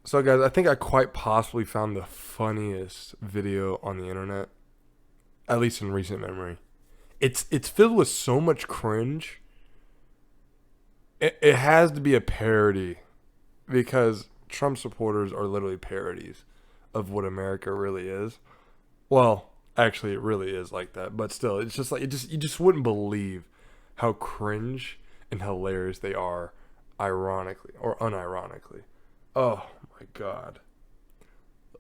So, guys, I think I quite possibly found the funniest video on the internet, at least in recent memory. It's filled with so much cringe. It has to be a parody because Trump supporters are literally parodies of what America really is. Well, actually, it really is like that, but still, it's just like you just wouldn't believe how cringe and hilarious they are, ironically or unironically. Oh my god.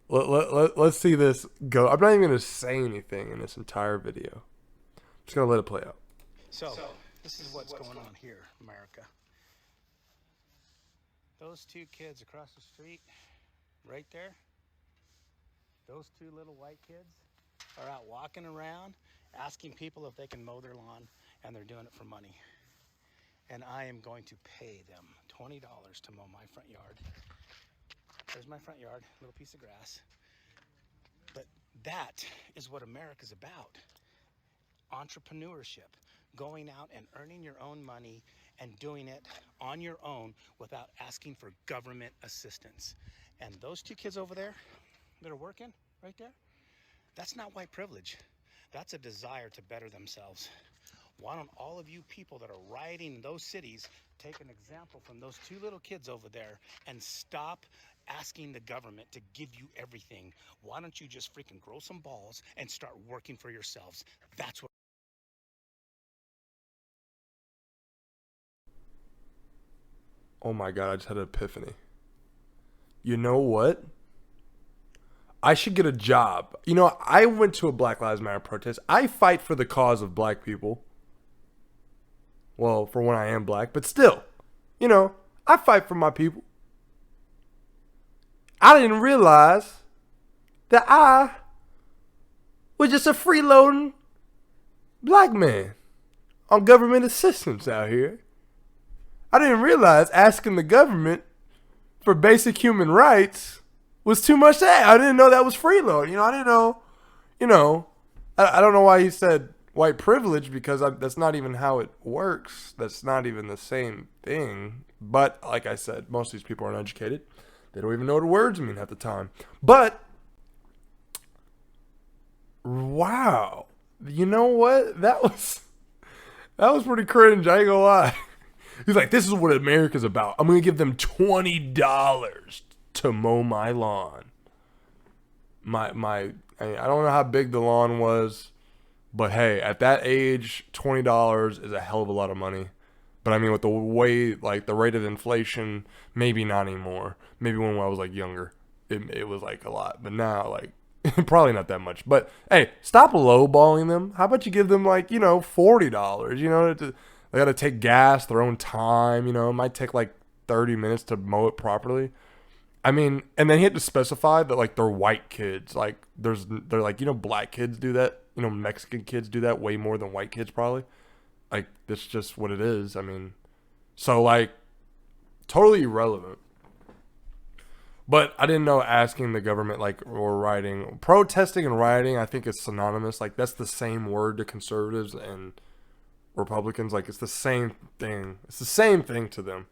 Let's see this go. I'm not even going to say anything in this entire video. I'm just going to let it play out. So, this is what's going on here, America. Those two kids across the street, right there, those two little white kids are out walking around asking people if they can mow their lawn, and they're doing it for money. And I am going to pay them $20 to mow my front yard. There's my front yard, little piece of grass. But that is what America's about. Entrepreneurship, going out and earning your own money and doing it on your own without asking for government assistance. And those two kids over there that are working right there, that's not white privilege. That's a desire to better themselves. Why don't all of you people that are rioting in those cities take an example from those two little kids over there and stop asking the government to give you everything? Why don't you just freaking grow some balls and start working for yourselves? That's what. Oh my god, I just had an epiphany. You know what? I should get a job. You know, I went to a Black Lives Matter protest. I fight for the cause of black people. Well, for when I am black, but still, you know, I fight for my people. I didn't realize that I was just a freeloading black man on government assistance out here. I didn't realize asking the government for basic human rights was too much to ask. I didn't know that was freeloading. I didn't know, I don't know why he said white privilege, because that's not even how it works. That's not even the same thing. But like I said, most of these people are uneducated. They don't even know what words mean half the time. But, wow. You know what? That was pretty cringe. I ain't gonna lie. He's like, this is what America's about. I'm going to give them $20 to mow my lawn. I don't know how big the lawn was, but hey, at that age, $20 is a hell of a lot of money. But I mean, with the way, like, the rate of inflation, maybe not anymore. Maybe when I was, like, younger, it was, like, a lot. But now, like, probably not that much. But hey, stop lowballing them. How about you give them, like, $40, They got to take gas, their own time, It might take like 30 minutes to mow it properly. I mean, and then he had to specify that, like, they're white kids. Like, they're like, black kids do that. Mexican kids do that way more than white kids probably. Like, that's just what it is. I mean, so, like, totally irrelevant. But I didn't know asking the government, like, or rioting. Protesting and rioting, I think, is synonymous. Like, that's the same word to conservatives and Republicans. Like, it's the same thing. It's the same thing to them.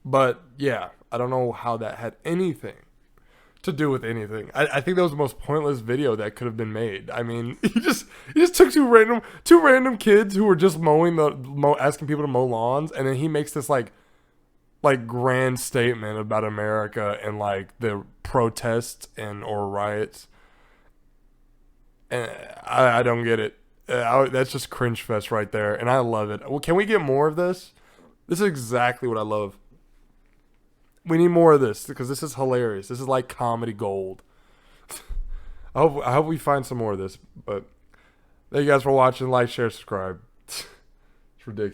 But yeah, I don't know how that had anything to do with anything. I think that was the most pointless video that could have been made. I mean, he just took two random kids who were just asking people to mow lawns, and then he makes this like grand statement about America and, like, the protests or riots. And I don't get it. That's just cringe fest right there, and I love it. Well, can we get more of this? This is exactly what I love. We need more of this because this is hilarious. This is like comedy gold. I hope we find some more of this. But thank you guys for watching. Like, share, subscribe. It's ridiculous.